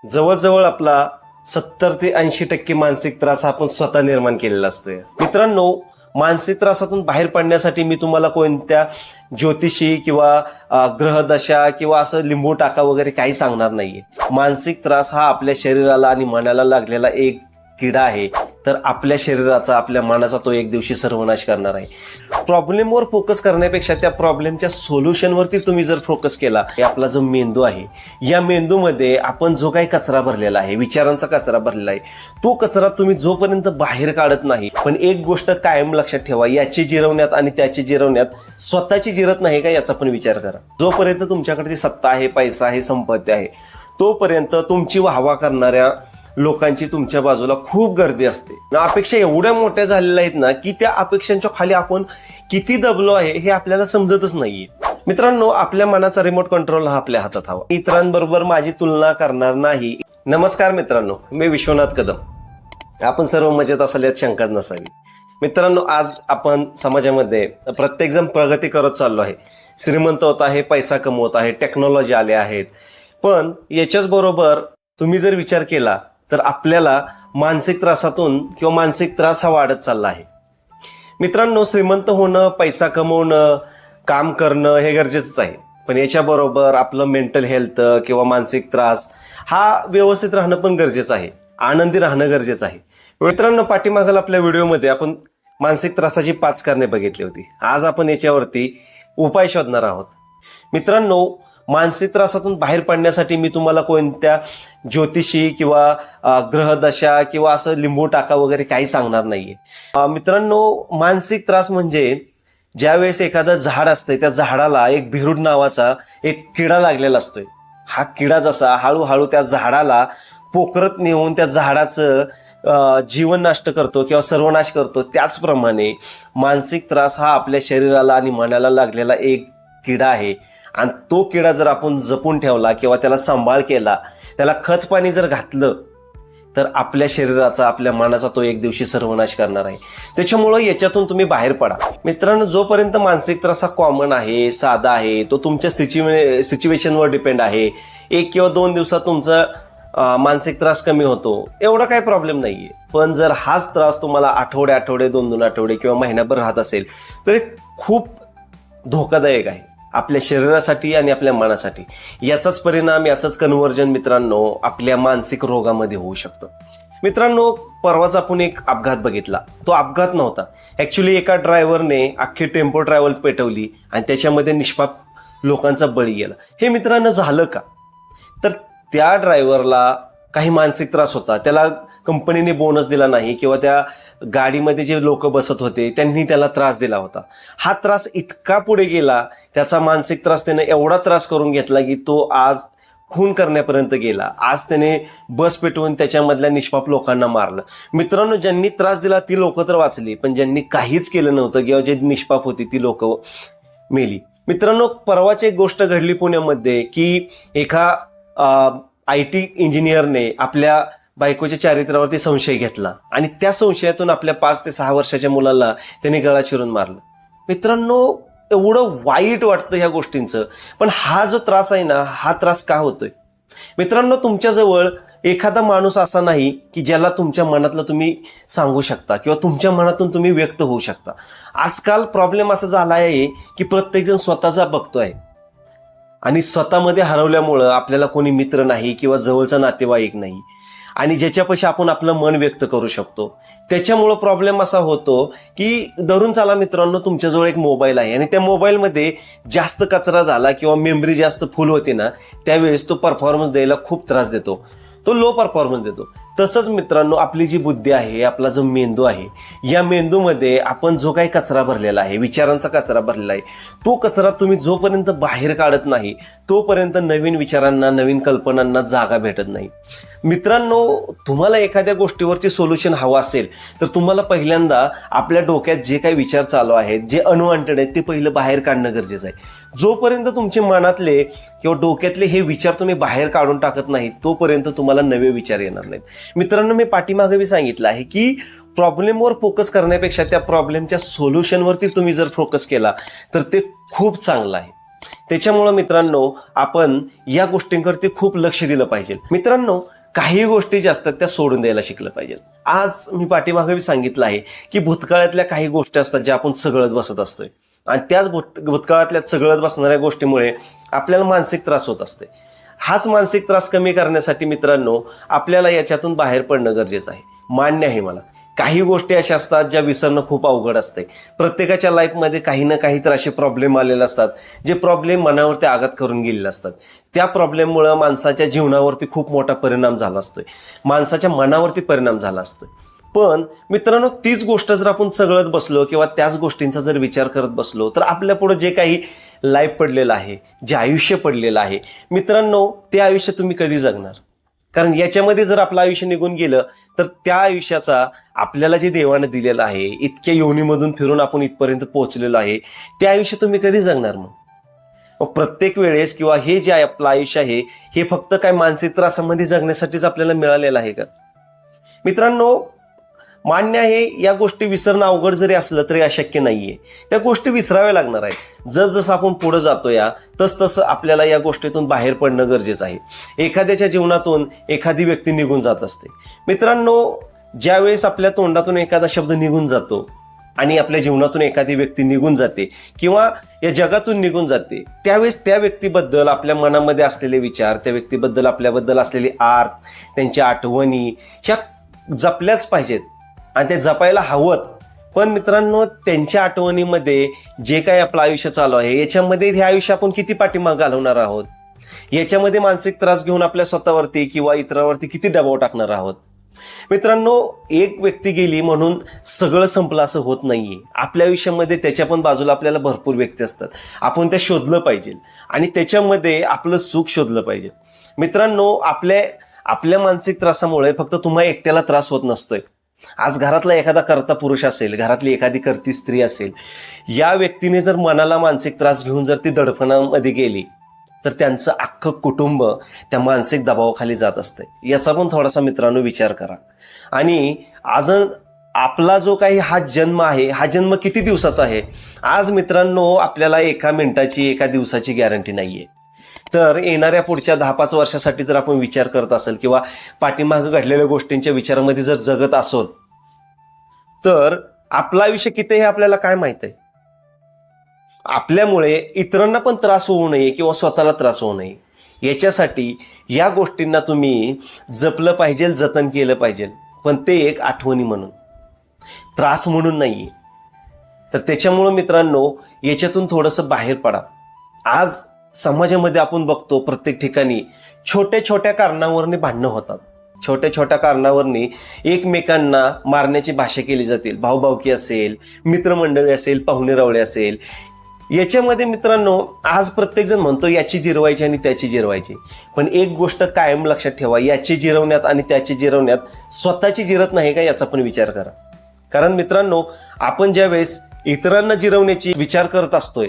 जवळजवळ आपला 70 ते 80% मानसिक त्रास आपण स्वतः निर्माण केलेला असतोय. मित्रांनो, मानसिक त्रासातून बाहेर पडण्यासाठी मी तुम्हाला कोणत्या ज्योतिषी किंवा ग्रहदशा किंवा असं लिंबू टाका वगैरे काही सांगणार नाहीये. मानसिक त्रास हा आपल्या शरीराला आणि मनाला लागलेला एक किडा आहे. तर आपल्या शरीराचा, आपल्या मनाचा तो एक दिवशी सर्वनाश करणार आहे. प्रॉब्लेमवर फोकस करण्यापेक्षा त्या प्रॉब्लेमच्या सोल्युशनवरती तुम्ही जर फोकस केला, आपला जो मेंदू आहे, या मेंदूमध्ये आपण जो काही कचरा भरलेला आहे, विचारांचा कचरा भरलेला आहे, तो कचरा तुम्ही जोपर्यंत बाहेर काढत नाही, पण एक गोष्ट कायम लक्षात ठेवा, याची जिरवण्यात आणि त्याची जिरवण्यात स्वतःची जिरत नाही का याचा पण विचार करा. जोपर्यंत तुमच्याकडे ती सत्ता आहे, पैसा आहे, संपत्ती आहे, तोपर्यंत तुमची वाहवा करणाऱ्या लोकांची तुमच्या बाजूला खूप गर्दी असते. अपेक्षा एवढ्या मोठ्या झालेल्या आहेत ना, की त्या अपेक्षांच्या खाली आपण किती दबलो आहे हे आपल्याला समजतच नाहीये. मित्रांनो, आपल्या मनाचा रिमोट कंट्रोल हा आपल्या हातात हवा. इतरांबरोबर माझी तुलना करणार नाही. नमस्कार मित्रांनो, मी विश्वनाथ कदम. आपण सर्व मजेत असाल यात शंकाच नसावी. मित्रांनो, आज आपण समाजामध्ये प्रत्येकजण प्रगती करत चाललो आहे, श्रीमंत होत आहे, पैसा कमवत आहे, टेक्नॉलॉजी आले आहेत. पण याच्याच बरोबर तुम्ही जर विचार केला तर आपल्याला मानसिक त्रासातून किंवा मानसिक त्रास हा वाढत चालला आहे. मित्रांनो, श्रीमंत होणं, पैसा कमवणं, काम करणं हे गरजेचंच आहे, पण याच्याबरोबर आपलं मेंटल हेल्थ किंवा मानसिक त्रास हा व्यवस्थित राहणं पण गरजेचं आहे, आनंदी राहणं गरजेचं आहे. मित्रांनो, पाठीमागील आपल्या व्हिडिओमध्ये आपण मानसिक त्रासाची 5 कारणे बघितली होती. आज आपण याच्यावरती उपाय शोधणार आहोत. मित्रांनो, मानसिक त्रासातून बाहेर पडण्यासाठी मी तुम्हाला कोणत्या ज्योतिषी किंवा ग्रहदशा किंवा असं लिंबू टाका वगैरे काही सांगणार नाहीये. मित्रांनो, मानसिक त्रास म्हणजे ज्यावेळेस एखादं झाड असतंय, त्या झाडाला एक भिरूड नावाचा एक किडा लागलेला असतोय. हा किडा जसा हळूहळू त्या झाडाला पोखरत नेऊन त्या झाडाचं जीवन नष्ट करतो किंवा सर्वनाश करतो, त्याचप्रमाणे मानसिक त्रास हा आपल्या शरीराला आणि मनाला लागलेला एक किडा आहे. आणि तो किडा जर आपण जपून ठेवला किंवा त्याला सांभाळ केला, त्याला खत पाणी जर घातलं, तर आपल्या शरीराचा, आपल्या मनाचा तो एक दिवशी सर्वनाश करणार आहे. त्याच्यामुळं याच्यातून तुम्ही बाहेर पडा. मित्रांनो, जोपर्यंत मानसिक त्रास हा कॉमन आहे, साधा आहे, तो तुमच्या सिच्युएशनवर डिपेंड आहे. 1 किंवा 2 दिवसात तुमचा मानसिक त्रास कमी होतो, एवढा काही प्रॉब्लेम नाहीये. पण जर हाच त्रास तुम्हाला आठवडे 2-2 आठवडे किंवा महिनाभर राहत असेल, तर खूप धोकादायक आहे आपल्या शरीरासाठी आणि आपल्या मनासाठी. याचाच परिणाम, याचाच कन्व्हर्जन मित्रांनो आपल्या मानसिक रोगामध्ये होऊ शकतं. मित्रांनो, परवाच आपण एक अपघात बघितला. तो अपघात नव्हता, ॲक्च्युली एका ड्रायव्हरने अख्खी टेम्पो ट्रॅव्हल पेटवली आणि त्याच्यामध्ये निष्पाप लोकांचा बळी गेला. हे मित्रांनो झालं का? तर त्या ड्रायव्हरला काही मानसिक त्रास होता, त्याला कंपनीने बोनस दिला नाही किंवा त्या गाडीमध्ये जे लोक बसत होते त्यांनी त्याला त्रास दिला होता. हा त्रास इतका पुढे गेला, त्याचा मानसिक त्रास त्याने एवढा त्रास करून घेतला की तो आज खून करण्यापर्यंत गेला. आज त्याने बस पेटवून त्याच्यामधल्या निष्पाप लोकांना मारलं. मित्रांनो, ज्यांनी त्रास दिला ती लोक तर वाचली, पण ज्यांनी काहीच केलं नव्हतं किंवा जे निष्पाप होती ती लोक मेली. मित्रांनो, परवाची एक गोष्ट घडली पुण्यामध्ये की एका IT इंजिनियरने आपल्या बायकोच्या चारित्र्यावरती संशय घेतला आणि त्या संशयातून आपल्या 5 ते 6 वर्षाच्या मुलाला त्याने गळा चिरून मारलं. मित्रांनो, एवढं वाईट वाटतं ह्या गोष्टींचं. पण हा जो त्रास आहे ना, हा त्रास का होतोय? मित्रांनो, तुमच्याजवळ एखादा माणूस असा नाही की ज्याला तुमच्या मनातलं तुम्ही सांगू शकता किंवा तुमच्या मनातून तुम्ही व्यक्त होऊ शकता. आजकाल प्रॉब्लेम असा झाला आहे की प्रत्येकजण स्वतःचा बघतोय आणि स्वतःमध्ये हरवल्यामुळं आपल्याला कोणी मित्र नाही किंवा जवळचा नातेवाईक नाही आणि ज्याच्यापाशी आपण आपलं मन व्यक्त करू शकतो. त्याच्यामुळं प्रॉब्लेम असा होतो की धरून चाला मित्रांनो, तुमच्याजवळ एक मोबाईल आहे आणि त्या मोबाईलमध्ये जास्त कचरा झाला किंवा मेमरी जास्त फुल होते ना, त्यावेळेस तो परफॉर्मन्स द्यायला खूप त्रास देतो, तो लो परफॉर्मन्स देतो. तसंच मित्रांनो, आपली जी बुद्धी आहे, आपला जो मेंदू आहे, या मेंदूमध्ये आपण जो काही कचरा भरलेला आहे, विचारांचा कचरा भरलेला आहे, तो कचरा तुम्ही जोपर्यंत बाहेर काढत नाही तोपर्यंत नवीन विचारांना, नवीन कल्पनांना जागा भेटत नाही. मित्रांनो, तुम्हाला एखाद्या गोष्टीवरची सोल्युशन हवं असेल तर तुम्हाला पहिल्यांदा आपल्या डोक्यात जे काही विचार चालू आहेत, जे अनवॉन्टेड आहेत, ते पहिलं बाहेर काढणं गरजेचं आहे. जोपर्यंत तुमचे मनातले किंवा डोक्यातले हे विचार तुम्ही बाहेर काढून टाकत नाही तोपर्यंत तुम्हाला नवे विचार येणार नाहीत. मित्रांनो, मी पाठीमागे मी सांगितलं आहे की प्रॉब्लेमवर फोकस करण्यापेक्षा त्या प्रॉब्लेमच्या सोल्युशनवरती तुम्ही जर फोकस केला तर ते खूप चांगलं आहे. त्याच्यामुळं मित्रांनो आपण या गोष्टींवरती खूप लक्ष दिलं पाहिजे. मित्रांनो, काही गोष्टी ज्या असतात त्या सोडून द्यायला शिकलं पाहिजे. आज मी पाठीमागे सांगितलं आहे की भूतकाळातल्या काही गोष्टी असतात ज्या आपण चघळत बसत असतोय आणि त्याच भूतकाळातल्या चघळत बसणाऱ्या गोष्टीमुळे आपल्याला मानसिक त्रास होत असते. हाच मानसिक त्रास कमी करण्यासाठी मित्रांनो आपल्याला याच्यातून बाहेर पडणं गरजेचं आहे. मान्य आहे मला, काही गोष्टी अशा असतात ज्या विसरणं खूप अवघड असते. प्रत्येकाच्या लाईफमध्ये काही ना काही तर असे प्रॉब्लेम आलेले असतात जे प्रॉब्लेम मनावरती आघात करून गेलेले असतात. त्या प्रॉब्लेममुळं माणसाच्या जीवनावरती खूप मोठा परिणाम झाला असतोय, माणसाच्या मनावरती परिणाम झाला असतोय. पण मित्रांनो, तीच गोष्ट जर आपण चघळत बसलो किंवा त्याच गोष्टींचा जर विचार करत बसलो तर आपल्या पुढे जे काही लाईफ पडलेलं आहे, जे आयुष्य पडलेलं आहे मित्रांनो, ते आयुष्य तुम्ही कधी जगणार? कारण याच्यामध्ये जर आपलं आयुष्य निघून गेलं तर त्या आयुष्याचा आपल्याला जे देवाने दिलेलं आहे, इतक्या योनीमधून फिरून आपण इथपर्यंत पोहोचलेलो आहे, ते आयुष्य तुम्ही कधी जगणार? मग प्रत्येक वेळेस किंवा हे जे आपलं आयुष्य आहे हे फक्त काय मानसिक त्रासामध्ये जगण्यासाठीच आपल्याला मिळालेलं आहे का? मित्रांनो, मान्य आहे, या गोष्टी विसरणं अवघड जरी असलं तरी अशक्य नाहीये. त्या गोष्टी विसराव्या लागणार आहे. जसजसं आपण पुढे जातो तसतसं आपल्याला या गोष्टीतून बाहेर पडणं गरजेचं आहे. एखाद्याच्या जीवनातून एखादी व्यक्ती निघून जात असते. मित्रांनो, ज्यावेळेस आपल्या तोंडातून एखादा शब्द निघून जातो आणि आपल्या जीवनातून एखादी व्यक्ती निघून जाते किंवा या जगातून निघून जाते, त्यावेळेस त्या व्यक्तीबद्दल आपल्या मनामध्ये असलेले विचार, त्या व्यक्तीबद्दल आपल्याबद्दल असलेली आर्त, त्यांच्या आठवणी ह्या जपल्याच पाहिजेत आणि ते जपायला हवं. पण मित्रांनो, त्यांच्या आठवणीमध्ये जे काही आपलं आयुष्य चालू आहे याच्यामध्ये हे आयुष्य आपण किती पाठीमाग घालवणार आहोत, याच्यामध्ये मानसिक त्रास घेऊन आपल्या स्वतःवरती किंवा इतरांवरती किती दबाव टाकणार आहोत. मित्रांनो, एक व्यक्ती गेली म्हणून सगळं संपलं असं होत नाहीये. आपल्या आयुष्यामध्ये त्याच्या पण बाजूला आपल्याला भरपूर व्यक्ती असतात. आपण त्या शोधलं पाहिजे आणि त्याच्यामध्ये आपलं सुख शोधलं पाहिजे. मित्रांनो, आपल्या मानसिक त्रासामुळे फक्त तुम्हाला एकट्याला त्रास होत नसतोय. आज घरातला एखादा कर्ता पुरुष असेल, घरातली एखादी कर्ती स्त्री असेल, या व्यक्तीने जर मनाला मानसिक त्रास घेऊन जर ती दडपणामध्ये गेली तर त्यांचं अख्खं कुटुंब त्या मानसिक दबावाखाली जात असते. याचा पण थोडासा मित्रांनो विचार करा. आणि आज आपला जो काही हा जन्म आहे, हा जन्म किती दिवसाचा आहे? आज मित्रांनो आपल्याला एका मिनिटाची, एका दिवसाची गॅरंटी नाहीये. तर येणाऱ्या पुढच्या 10-5 वर्षासाठी जर आपण विचार करत असेल किंवा पाठीमागं घडलेल्या गोष्टींच्या विचारामध्ये जर जगत असोल तर आपलं आयुष्य किती हे आपल्याला काय माहित आहे? आपल्यामुळे इतरांना पण त्रास होऊ नये किंवा स्वतःला त्रास होऊ नये याच्यासाठी या गोष्टींना तुम्ही जपलं पाहिजे, जतन केलं पाहिजे. पण ते एक आठवणी म्हणून, त्रास म्हणून नाही. तर त्याच्यामुळं मित्रांनो याच्यातून थोडंसं बाहेर पडा. आज समाजामध्ये आपण बघतो प्रत्येक ठिकाणी छोट्या छोट्या कारणावरनी भांडणं होतात. छोट्या छोट्या कारणावरनी एकमेकांना मारण्याची भाषा केली जातील. भाऊभावकी असेल, मित्रमंडळी असेल, पाहुणेरावळे असेल. याच्यामध्ये मित्रांनो आज प्रत्येकजण म्हणतो याची जिरवायची आणि त्याची जिरवायची. पण एक गोष्ट कायम लक्षात ठेवा, याची जिरवण्यात आणि त्याची जिरवण्यात स्वतःची जिरत नाही का याचा पण विचार करा. कारण मित्रांनो, आपण ज्यावेळेस इतरांना जिरवण्याची विचार करत असतोय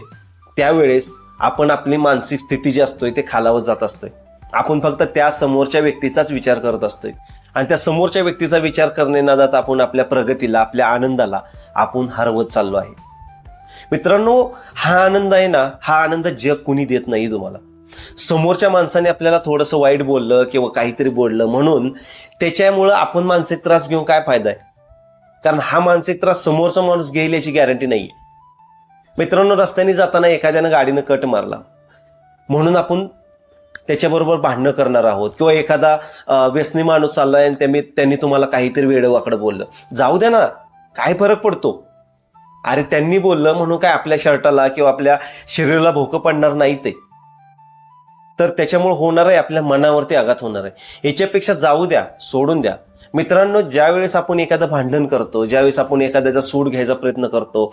त्यावेळेस आपण आपली मानसिक स्थिती जी असतोय ते खालावत जात असतोय. आपण फक्त त्या समोरच्या व्यक्तीचाच विचार करत असतोय आणि त्या समोरच्या व्यक्तीचा विचार करणे न जाता आपण आपल्या प्रगतीला, आपल्या आनंदाला आपण हरवत चाललो आहे. मित्रांनो, हा आनंद आहे ना, हा आनंद जग कुणी देत नाही तुम्हाला. समोरच्या माणसाने आपल्याला थोडंसं वाईट बोललं किंवा काहीतरी बोललं म्हणून त्याच्यामुळं आपण मानसिक त्रास घेऊन काय फायदा आहे? कारण हा मानसिक त्रास समोरचा माणूस घेईल याची गॅरंटी नाही. मित्रांनो, रस्त्याने जाताना एखाद्यानं गाडीनं कट मारला म्हणून आपण त्याच्याबरोबर भांडणं करणार आहोत किंवा एखादा व्यसनी माणूस चाललाय आणि त्यांनी तुम्हाला काहीतरी वेडं-वाकडं बोललं, जाऊ द्या ना, काय फरक पडतो? अरे त्यांनी बोललं म्हणून काय आपल्या शर्टाला किंवा आपल्या शरीराला भोकं पडणार नाही ते. तर त्याच्यामुळे होणार आहे आपल्या मनावरती आघात होणार आहे. याच्यापेक्षा जाऊ द्या, सोडून द्या. मित्रांनो, ज्यावेळेस आपण एखादं भांडण करतो, ज्यावेळेस आपण एखाद्याचा सूड घ्यायचा प्रयत्न करतो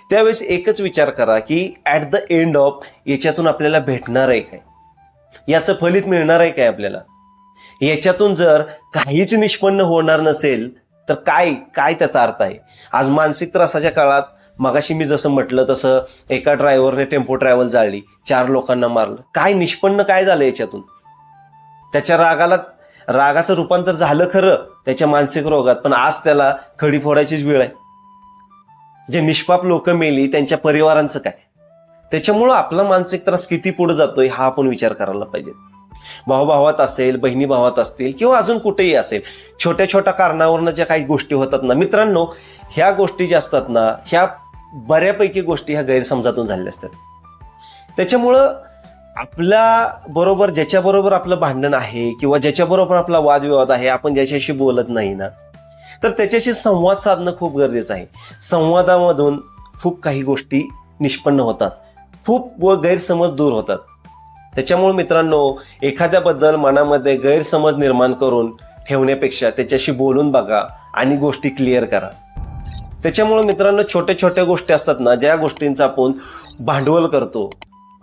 त्यावेळेस एकच विचार करा की ॲट द एंड ऑफ याच्यातून आपल्याला भेटणार आहे काय, याचं फलित मिळणार आहे काय आपल्याला. याच्यातून जर काहीच निष्पन्न होणार नसेल तर काय त्याचा अर्थ आहे? आज मानसिक त्रासाच्या काळात मगाशी मी जसं म्हटलं तसं एका ड्रायव्हरने टेम्पो ट्रॅव्हल जाळली, 4 लोकांना मारलं. काय निष्पन्न काय झालं याच्यातून? त्याच्या रागाचं रूपांतर झालं खरं त्याच्या मानसिक रोगात, पण आज त्याला खडी फोडायचीच वेळ आहे. जे निष्पाप लोक मेली त्यांच्या परिवारांचं काय? त्याच्यामुळं आपला मानसिक त्रास किती पुढे जातोय हा आपण विचार करायला पाहिजे. भावाभावात असेल, बहिणी भावात असतील किंवा अजून कुठेही असेल, छोट्या छोट्या कारणावरनं ज्या काही गोष्टी होतात ना मित्रांनो, ह्या गोष्टी ज्या असतात ना, ह्या बऱ्यापैकी गोष्टी ह्या गैरसमजातून झालेल्या असतात. त्याच्यामुळं आपल्या बरोबर ज्याच्याबरोबर आपलं भांडण आहे किंवा ज्याच्याबरोबर आपला वादविवाद आहे, आपण ज्याच्याशी बोलत नाही ना, तर त्याच्याशी संवाद साधणं खूप गरजेचं आहे. संवादामधून खूप काही गोष्टी निष्पन्न होतात, खूप गैरसमज दूर होतात. त्याच्यामुळे मित्रांनो, एखाद्याबद्दल मनामध्ये गैरसमज निर्माण करून ठेवण्यापेक्षा त्याच्याशी बोलून बघा आणि गोष्टी क्लिअर करा. त्याच्यामुळे मित्रांनो, छोट्या छोट्या गोष्टी असतात ना, ज्या गोष्टींचा आपण भांडवल करतो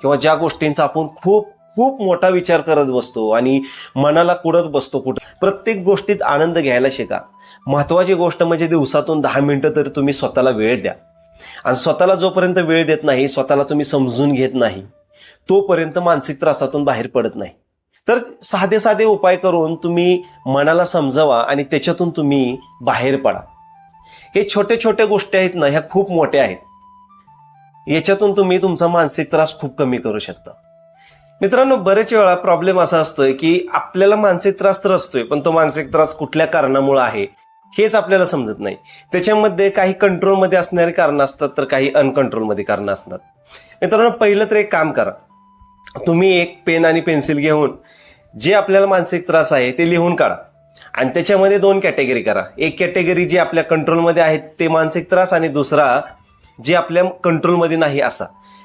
किंवा ज्या गोष्टींचा आपण खूप खूप मोठा विचार करत बसतो आणि मनाला कुडत बसतो प्रत्येक गोष्टीत आनंद घ्यायला शिका. महत्त्वाची गोष्ट म्हणजे दिवसातून 10 मिनिटं तरी तुम्ही स्वतःला वेळ द्या. आणि स्वतःला जोपर्यंत वेळ देत नाही, स्वतःला तुम्ही समजून घेत नाही, तोपर्यंत मानसिक त्रासातून बाहेर पडत नाही. तर साधे साधे उपाय करून तुम्ही मनाला समजावा आणि त्याच्यातून तुम्ही बाहेर पडा. हे छोटे छोटे गोष्टी आहेत ना, ह्या खूप मोठ्या आहेत. याच्यातून तुम्ही तुमचा मानसिक त्रास खूप कमी करू शकता. मित्रांनो, बरेच वेळा प्रॉब्लेम असा असतोय की आपल्याला मानसिक त्रास तर असतोय, पण तो मानसिक त्रास कुठल्या कारणामुळे आहे हेच आपल्याला समजत नाही. त्याच्यामध्ये काही कंट्रोलमध्ये असणारी कारणं असतात, तर काही अनकंट्रोलमध्ये कारणं असतात. मित्रांनो, पहिलं तर एक काम करा. तुम्ही एक पेन आणि पेन्सिल घेऊन जे आपल्याला मानसिक त्रास आहे ते लिहून काढा आणि त्याच्यामध्ये 2 कॅटेगरी करा. एक कॅटेगरी जी आपल्या कंट्रोलमध्ये आहेत ते मानसिक त्रास, आणि दुसरा जे आपल्या कंट्रोलमध्ये नाही असा.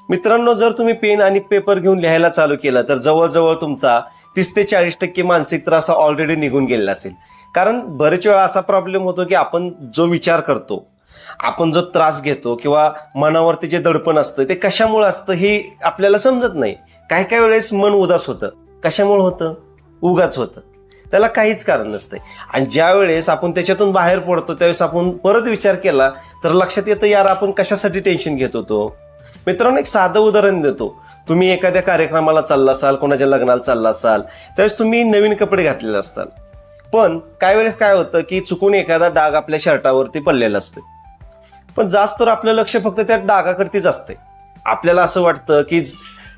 मित्रांनो, जर तुम्ही पेन आणि पेपर घेऊन लिहायला चालू केलं तर जवळजवळ तुमचा 30 ते 40% मानसिक त्रास ऑलरेडी निघून गेलेला असेल. कारण बरेच वेळा असा प्रॉब्लेम होतो की आपण जो विचार करतो, आपण जो त्रास घेतो किंवा मनावरती जे दडपण असतं ते कशामुळे असतं हे आपल्याला समजत नाही. काही काही वेळेस मन उदास होतं. कशामुळे होतं? उगाच होतं. त्याला काहीच कारण नसतंय. आणि ज्या वेळेस आपण त्याच्यातून बाहेर पडतो त्यावेळेस आपण परत विचार केला तर लक्षात येतं, यार आपण कशासाठी टेन्शन घेत होतो. मित्रांनो, एक साधं उदाहरण देतो. तुम्ही एखाद्या कार्यक्रमाला चालला असाल, कोणाच्या लग्नाला चालला असाल, त्यावेळेस तुम्ही नवीन कपडे घातलेले असतात. पण काही वेळेस काय होतं की चुकून एखादा डाग आपल्या शर्टावरती पडलेला असतो. पण जास्त तर आपलं लक्ष फक्त त्या डागाकडतीच असते. आपल्याला असं वाटतं की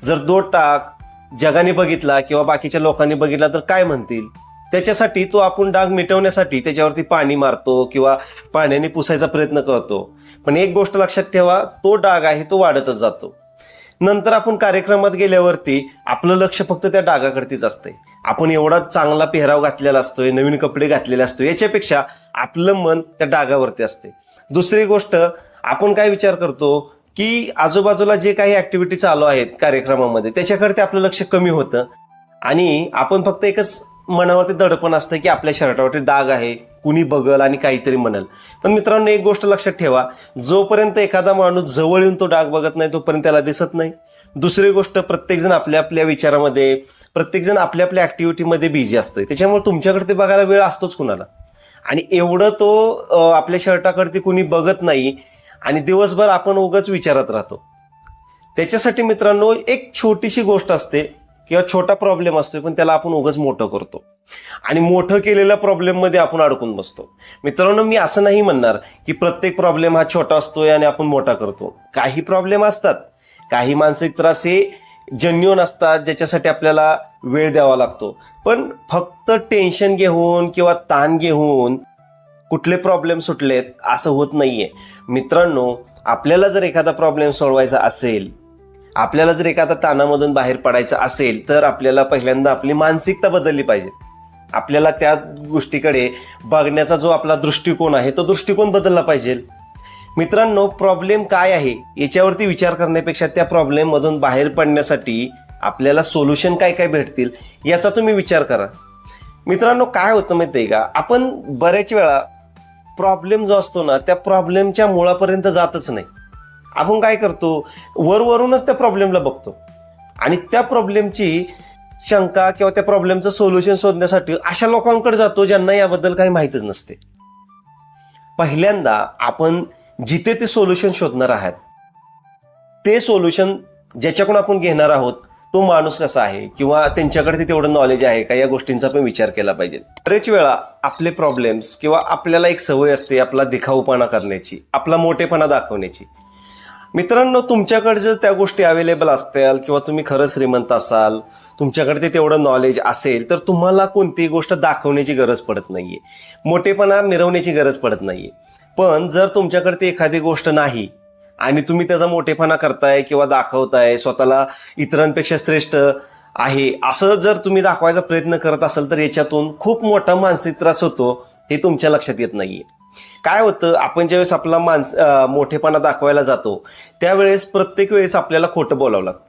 जर 2 डाग जगाने बघितला किंवा बाकीच्या लोकांनी बघितला तर काय म्हणतील. त्याच्यासाठी तो आपण डाग मिटवण्यासाठी त्याच्यावरती पाणी मारतो किंवा पाण्याने पुसायचा प्रयत्न करतो. पण एक गोष्ट लक्षात ठेवा, तो डाग आहे तो वाढतच जातो. नंतर आपण कार्यक्रमात गेल्यावरती आपलं लक्ष फक्त त्या डागाकडतीच असते. आपण एवढा चांगला पेहराव घातलेला असतोय, नवीन कपडे घातलेले असतो, याच्यापेक्षा आपलं मन त्या डागावरती असते. दुसरी गोष्ट, आपण काय विचार करतो की आजूबाजूला जे काही ऍक्टिव्हिटी चालू आहेत कार्यक्रमामध्ये त्याच्याकडे आपलं लक्ष कमी होतं आणि आपण फक्त एकच मनावरती दडपण असतं की आपल्या शर्टावरती डाग आहे, कुणी बघल आणि काहीतरी म्हणल. पण मित्रांनो, एक गोष्ट लक्षात ठेवा, जोपर्यंत एखादा माणूस जवळ येऊन तो डाग बघत नाही तोपर्यंत त्याला दिसत नाही. दुसरी गोष्ट, प्रत्येकजण आपल्या आपल्या विचारामध्ये, प्रत्येकजण आपल्या आपल्या ऍक्टिव्हिटीमध्ये बिझी असतोय. त्याच्यामुळे तुमच्याकडे ते बघायला वेळ असतोच कुणाला. आणि एवढं तो आपल्या शर्टाकडे कुणी बघत नाही आणि दिवसभर आपण उगाच विचारत राहतो. त्याच्यासाठी मित्रांनो, एक छोटीशी गोष्ट असते किंवा छोटा प्रॉब्लेम असतो, पण त्याला आपण उगाच मोठं करतो आणि मोठं केलेल्या प्रॉब्लेममध्ये आपण अडकून बसतो. मित्रांनो, मी असं नाही म्हणणार की प्रत्येक प्रॉब्लेम हा छोटा असतोय आणि आपण मोठा करतो. काही प्रॉब्लेम असतात, काही मानसिक त्रास हे जेन्युइन असतात ज्याच्यासाठी आपल्याला वेळ द्यावा लागतो. पण फक्त टेन्शन घेऊन किंवा ताण घेऊन कुठले प्रॉब्लेम सुटलेत असं होत नाहीये. मित्रांनो, आपल्याला जर एखादा प्रॉब्लेम सोडवायचा असेल, आपल्याला जर एखादा ताणामधून बाहेर पडायचं असेल तर आपल्याला पहिल्यांदा आपली मानसिकता बदलली पाहिजे. आपल्याला त्या गोष्टीकडे बघण्याचा जो आपला दृष्टिकोन आहे तो दृष्टिकोन बदलला पाहिजे. मित्रांनो, प्रॉब्लेम काय आहे याच्यावरती विचार करण्यापेक्षा त्या प्रॉब्लेममधून बाहेर पडण्यासाठी आपल्याला सोल्युशन काय काय भेटतील याचा तुम्ही विचार करा. मित्रांनो, काय होतं माहिती आहे का, आपण बऱ्याच वेळा प्रॉब्लेम जो असतो ना त्या प्रॉब्लेमच्या मुळापर्यंत जातच नाही. आपण काय करतो, वरवरूनच त्या प्रॉब्लेमला बघतो आणि त्या प्रॉब्लेमची शंका किंवा त्या प्रॉब्लेमचं सोल्युशन शोधण्यासाठी अशा लोकांकडे जातो ज्यांना याबद्दल काही माहीतच नसते. पहिल्यांदा आपण जिथे ते सोल्युशन शोधणार आहात ते सोल्युशन ज्याच्याकडून आपण घेणार आहोत तो माणूस कसा आहे किंवा त्यांच्याकडे ते तेवढं नॉलेज आहे का, या गोष्टींचा पण विचार केला पाहिजे. बरेच वेळा आपले प्रॉब्लेम्स किंवा आपल्याला एक सवय असते आपला दिखाऊपणा करण्याची, आपला मोठेपणा दाखवण्याची. मित्रांनो, तुमच्याकडे जर त्या गोष्टी अवेलेबल असतील किंवा तुम्ही खरंच श्रीमंत असाल, तुमच्याकडे ते तेवढं नॉलेज असेल, तर तुम्हाला कोणतीही गोष्ट दाखवण्याची गरज पडत नाहीये, मोठेपणा मिरवण्याची गरज पडत नाहीये. पण जर तुमच्याकडे ती एखादी गोष्ट नाही आणि तुम्ही त्याचा मोठेपणा करताय किंवा दाखवताय, स्वतःला इतरांपेक्षा श्रेष्ठ आहे असं जर तुम्ही दाखवायचा प्रयत्न करत असाल, तर याच्यातून खूप मोठा मानसिक त्रास होतो हे तुमच्या लक्षात येत नाहीये. काय होतं, आपण ज्यावेळेस आपला मोठेपणा दाखवायला जातो त्यावेळेस प्रत्येक वेळेस आपल्याला खोटं बोलावं लागतं.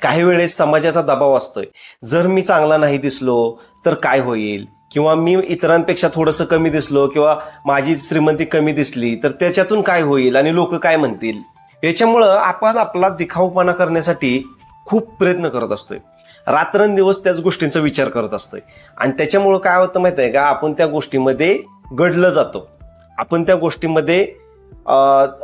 काही वेळेस समाजाचा दबाव असतोय, जर मी चांगला नाही दिसलो तर काय होईल, किंवा मी इतरांपेक्षा थोडंसं कमी दिसलो किंवा माझी श्रीमंती कमी दिसली तर त्याच्यातून काय होईल आणि लोक काय म्हणतील. याच्यामुळं आपण आपला दिखाऊपणा करण्यासाठी खूप प्रयत्न करत असतोय, रात्रंदिवस त्याच गोष्टींचा विचार करत असतोय आणि त्याच्यामुळं काय होतं माहिती आहे का, आपण त्या गोष्टीमध्ये गढलं जातो, आपण त्या गोष्टीमध्ये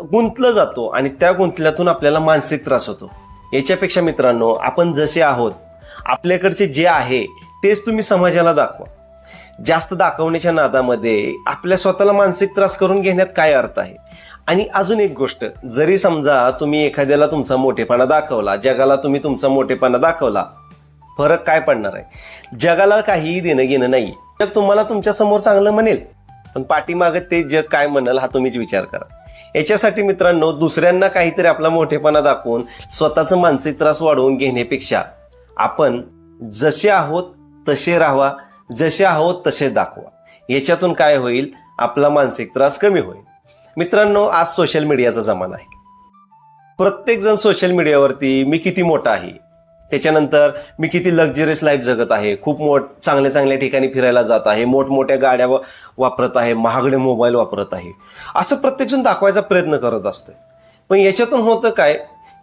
गुंतलं जातो आणि त्या गुंतल्यातून आपल्याला मानसिक त्रास होतो. याच्यापेक्षा मित्रांनो, आपण जसे आहोत, आपल्याकडचे जे आहे तेच तुम्ही समाजाला दाखवा. जास्त दाखवण्याच्या नादामध्ये आपल्या स्वतःला मानसिक त्रास करून घेण्यात काय अर्थ आहे. आणि अजून एक गोष्ट, जरी समजा तुम्ही एखाद्याला तुमचा मोठेपणा दाखवला, जगाला तुम्ही तुमचा मोठेपणा दाखवला, फरक काय पडणार आहे. जगाला काहीही देणं घेणं नाही. जग तुम्हाला तुमच्या समोर चांगलं म्हणेल, पण पाठीमागं ते जग काय म्हणेल हा तुम्हीच विचार करा. याच्यासाठी मित्रांनो, दुसऱ्यांना काहीतरी आपला मोठेपणा दाखवून स्वतःचं मानसिक त्रास वाढवून घेण्यापेक्षा आपण जसे आहोत तसे राहावा, जसे आहोत तसे दाखवा. याच्यातून काय होईल, आपला मानसिक त्रास कमी होईल. मित्रांनो, आज सोशल मीडियाचा जमाना आहे. प्रत्येक जण सोशल मीडियावरती मी किती मोठा आहे, त्याच्यानंतर मी किती लक्झरियस लाईफ जगत आहे, खूप चांगल्या चांगल्या ठिकाणी फिरायला जात आहे, मोठमोठ्या गाड्या वापरत आहे, महागडे मोबाईल वापरत आहे, असं प्रत्येकजण दाखवायचा प्रयत्न करत असतं. पण याच्यातून होतं काय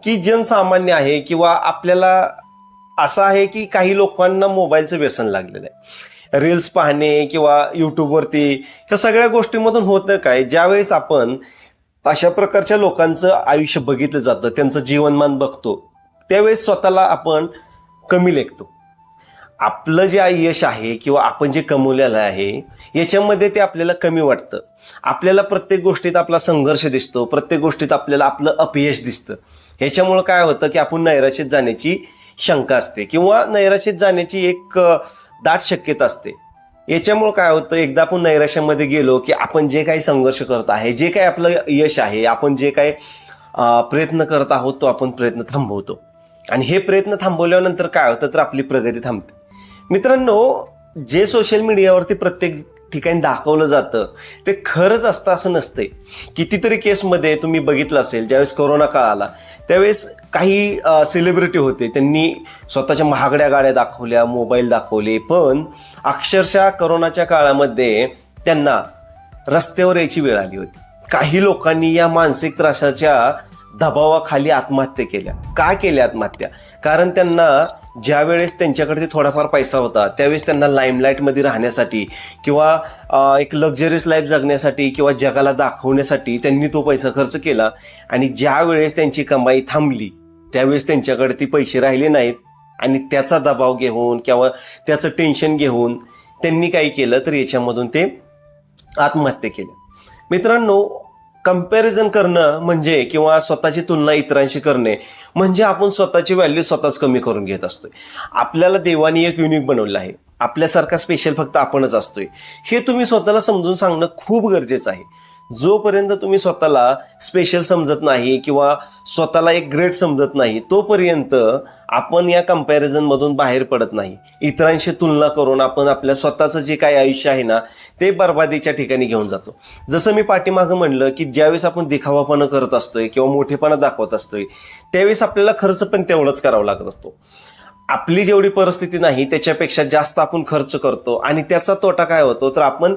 की जनसामान्य आहे किंवा आपल्याला असं आहे की काही लोकांना मोबाईलचं व्यसन लागलेलं आहे. रील्स पाहणे किंवा यूट्यूबवरती ह्या सगळ्या गोष्टींमधून होतं काय, ज्यावेळेस आपण अशा प्रकारच्या लोकांचं आयुष्य बघितलं जातं, त्यांचं जीवनमान बघतो, त्यावेळेस स्वतःला आपण कमी लेखतो. आपलं जे यश आहे किंवा आपण जे कमवलेलं आहे याच्यामध्ये ते आपल्याला कमी वाटतं. आपल्याला प्रत्येक गोष्टीत आपला संघर्ष दिसतो, प्रत्येक गोष्टीत आपल्याला आपलं अपयश दिसतं. ह्याच्यामुळं काय होतं की आपण नैराश्यात जाण्याची शंका असते किंवा नैराश्यात जाण्याची एक दाट शक्यता असते. याच्यामुळं काय होतं, एकदा आपण नैराश्यामध्ये गेलो की आपण जे काही संघर्ष करत आहे, जे काही आपलं यश आहे, आपण जे काही प्रयत्न करत आहोत तो आपण प्रयत्न थांबवतो आणि हे प्रयत्न थांबवल्यानंतर काय होतं तर आपली प्रगती थांबते. मित्रांनो, जे सोशल मीडियावरती प्रत्येक ठिकाणी दाखवलं जातं ते खरंच असतं असं नसतंय. कितीतरी केसमध्ये तुम्ही बघितलं असेल, ज्यावेळेस कोरोना काळ आला त्यावेळेस काही सेलिब्रिटी होते, त्यांनी स्वतःच्या महागड्या गाड्या दाखवल्या, मोबाईल दाखवले, पण अक्षरशः कोरोनाच्या काळामध्ये त्यांना रस्त्यावर यायची वेळ आली होती. काही लोकांनी या मानसिक त्रासाच्या दबावाखाली आत्महत्या केल्या. का केल्या आत्महत्या? कारण त्यांना ज्यावेळेस त्यांच्याकडे थोडाफार पैसा होता त्यावेळेस त्यांना लाईमलाईटमध्ये राहण्यासाठी किंवा एक लक्झरियस लाईफ जगण्यासाठी किंवा जगाला दाखवण्यासाठी त्यांनी तो पैसा खर्च केला आणि ज्यावेळेस त्यांची कमाई थांबली त्यावेळेस त्यांच्याकडे ती पैसे राहिले नाहीत आणि त्याचा दबाव घेऊन किंवा त्याचं टेन्शन घेऊन त्यांनी काही केलं तर याच्यामधून ते आत्महत्या केल्या. मित्रांनो, कंपॅरिझन करणं म्हणजे किंवा स्वतःची तुलना इतरांशी करणे म्हणजे आपण स्वतःची व्हॅल्यू स्वतःच कमी करून घेत असतोय. आपल्याला देवानी एक युनिक बनवलं आहे, आपल्यासारखा स्पेशल फक्त आपणच असतोय, हे तुम्ही स्वतःला समजून सांगणं खूप गरजेचं आहे. जोपर्यंत तुम्ही स्वतःला स्पेशल समजत नाही किंवा स्वतःला एक ग्रेट समजत नाही तोपर्यंत आपण या कंपॅरिझनमधून बाहेर पडत नाही. इतरांशी तुलना करून आपण आपल्या स्वतःचं जे काही आयुष्य आहे ना ते बर्बादीच्या ठिकाणी घेऊन जातो. जसं मी पाठीमागं म्हणलं की ज्यावेळेस आपण दिखावापणा करत असतोय किंवा मोठेपणा दाखवत असतोय त्यावेळेस आपल्याला खर्च पण तेवढंच करावा लागत असतो. आपली जेवढी परिस्थिती नाही त्याच्यापेक्षा जास्त आपण खर्च करतो आणि त्याचा तोटा काय होतो तर आपण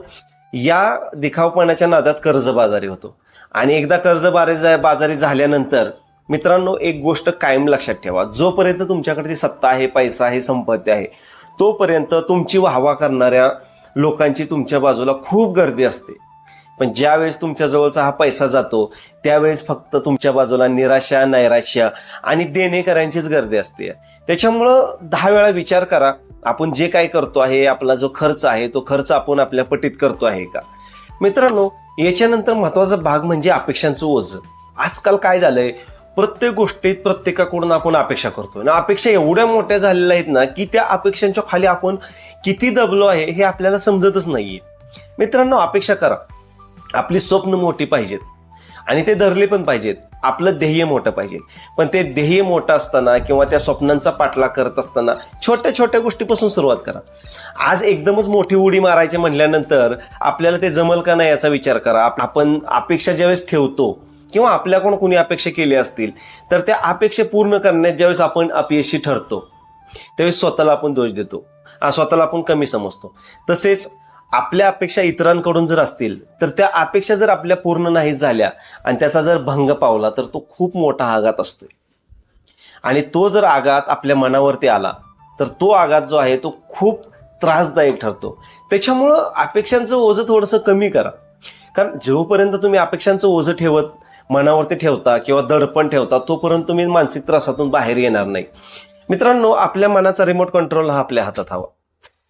या दिखावपणाच्या नादात कर्जबाजारी होतो. आणि एकदा कर्जबाजारी झाल्यानंतर मित्रांनो, एक गोष्ट कायम लक्षात ठेवा, जोपर्यंत तुमच्याकडे ती सत्ता आहे, पैसा आहे, संपत्ती आहे तोपर्यंत तुमची वाहवा करणाऱ्या लोकांची तुमच्या बाजूला खूप गर्दी असते. पण ज्यावेळेस तुमच्याजवळचा हा पैसा जातो त्यावेळेस फक्त तुमच्या बाजूला निराशा, नैराश्य आणि देणेकऱ्यांचीच गर्दी असते. त्याच्यामुळं 10 वेळा विचार करा, आपण जे काय करतो आहे, आपला जो खर्च आहे तो खर्च आपण आपल्या पटीत करतो आहे का. मित्रांनो, याच्यानंतर महत्त्वाचा भाग म्हणजे अपेक्षांचं ओझं. आजकाल काय झालंय, प्रत्येक गोष्टीत प्रत्येकाकडून आपण अपेक्षा करतो आणि अपेक्षा एवढ्या मोठ्या झालेल्या आहेत ना की त्या अपेक्षांच्या खाली आपण किती दबलो आहे हे आपल्याला समजतच नाहीये. मित्रांनो, अपेक्षा करा. आपली स्वप्न मोठी पाहिजेत आणि ते धरले पण पाहिजेत. आपलं ध्येय मोठं पाहिजे, पण ते ध्येय मोठं असताना किंवा त्या स्वप्नांचा पाठलाग करत असताना छोट्या छोट्या गोष्टीपासून सुरुवात करा. आज एकदमच मोठी उडी मारायची म्हणल्यानंतर आपल्याला ते जमल का नाही याचा विचार करा. आपण अपेक्षा ज्यावेळेस ठेवतो किंवा आपल्याकडून कोणी अपेक्षा केली असतील तर त्या अपेक्षा पूर्ण करण्यात ज्यावेळेस आपण अपयशी ठरतो त्यावेळेस स्वतःला आपण दोष देतो, स्वतःला आपण कमी समजतो. तसेच आपल्या अपेक्षा इतरांकडून जर असतील तर त्या अपेक्षा जर आपल्या पूर्ण नाही झाल्या आणि त्याचा जर भंग पावला तर तो खूप मोठा आघात असतोय. आणि तो जर आघात आपल्या मनावरती आला तर तो आघात जो आहे तो खूप त्रासदायक ठरतो. त्याच्यामुळं अपेक्षांचं ओझं थोडंसं कमी करा. कारण जोपर्यंत तुम्ही अपेक्षांचं ओझं मनावरती ठेवता किंवा दडपण ठेवता तोपर्यंत तुम्ही मानसिक त्रासातून बाहेर येणार नाही. मित्रांनो, आपल्या मनाचा रिमोट कंट्रोल हा आपल्या हातात हवा.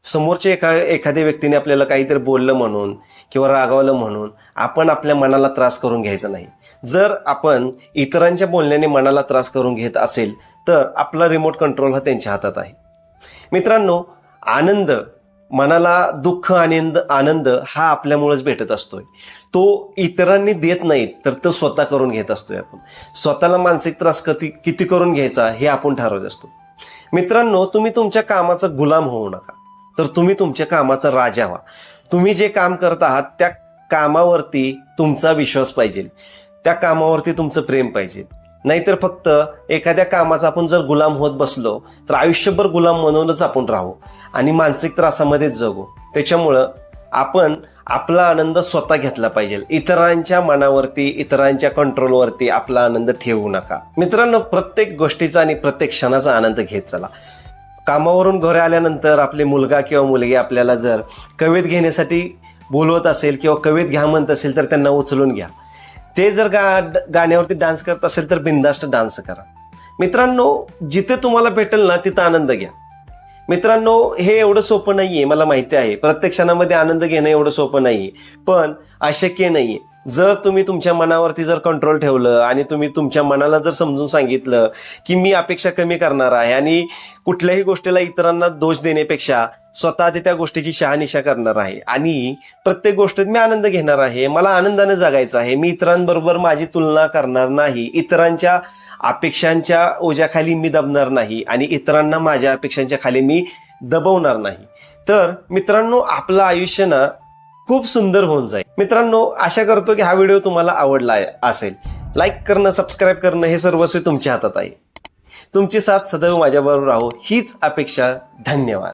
समोरच्या एखाद्या व्यक्तीने आपल्याला काहीतरी बोललं म्हणून किंवा रागावलं म्हणून आपण आपल्या मनाला त्रास करून घ्यायचा नाही. जर आपण इतरांच्या बोलण्याने मनाला त्रास करून घेत असेल तर आपला रिमोट कंट्रोल हा त्यांच्या हातात आहे. मित्रांनो, आनंद, मनाला दुःख आणि आनंद हा आपल्यामुळेच भेटत असतोय. तो इतरांनी देत नाहीत तर तो स्वतः करून घेत असतोय. आपण स्वतःला मानसिक त्रास किती करून घ्यायचा हे आपण ठरवत असतो. मित्रांनो, तुम्ही तुमच्या कामाचा गुलाम होऊ नका, तर तुम्ही तुमच्या कामाचा राजा व्हा. तुम्ही जे काम करत आहात त्या कामावरती तुमचा विश्वास पाहिजे, त्या कामावरती तुमचं प्रेम पाहिजे. नाहीतर फक्त एखाद्या कामाचा आपण जर गुलाम होत बसलो तर आयुष्यभर गुलाम म्हणूनच आपण राहू आणि मानसिक त्रासामध्येच जगू. त्याच्यामुळं आपण आपला आनंद स्वतः घेतला पाहिजे. इतरांच्या मनावरती, इतरांच्या कंट्रोलवरती आपला आनंद ठेवू नका. मित्रांनो, प्रत्येक गोष्टीचा आणि प्रत्येक क्षणाचा आनंद घेत चला. कामावरून घरी आल्यानंतर आपले मुलगा किंवा मुलगी आपल्याला जर कवेत घेण्यासाठी बोलवत असेल किंवा कवेत घ्या म्हणत असेल तर त्यांना उचलून घ्या. ते जर गाण्यावरती डान्स करत असेल तर बिनधास्त डान्स करा. मित्रांनो, जिथे तुम्हाला भेटेल ना तिथं आनंद घ्या. मित्रांनो, हे एवढं सोपं नाहीये, मला माहिती आहे. प्रत्येक क्षणामध्ये आनंद घेणं एवढं सोपं नाहीये, पण अशक्य नाहीये. जर तुम्ही तुमच्या मनावरती जर कंट्रोल ठेवलं आणि तुम्ही तुमच्या मनाला जर समजून सांगितलं की मी अपेक्षा कमी करणार आहे आणि कुठल्याही गोष्टीला इतरांना दोष देण्यापेक्षा स्वतः त्या गोष्टीची शहानिशा करणार आहे आणि प्रत्येक गोष्टीत मी आनंद घेणार आहे, मला आनंदाने जगायचं आहे, मी इतरांबरोबर माझी तुलना करणार नाही, इतरांच्या अपेक्षांच्या ओझ्याखाली मी दबणार नाही आणि इतरांना माझ्या अपेक्षांच्या खाली मी दबवणार नाही, तर मित्रांनो आपलं आयुष्य ना खूप सुंदर होऊन जाईल. मित्रांनो, आशा करतो की हा व्हिडिओ तुम्हाला आवडला असेल. लाईक करणं, सबस्क्राईब करणं हे सर्वस्वी तुमच्या हातात आहे. तुमची साथ सदैव माझ्याबरोबर राहो हीच अपेक्षा. धन्यवाद.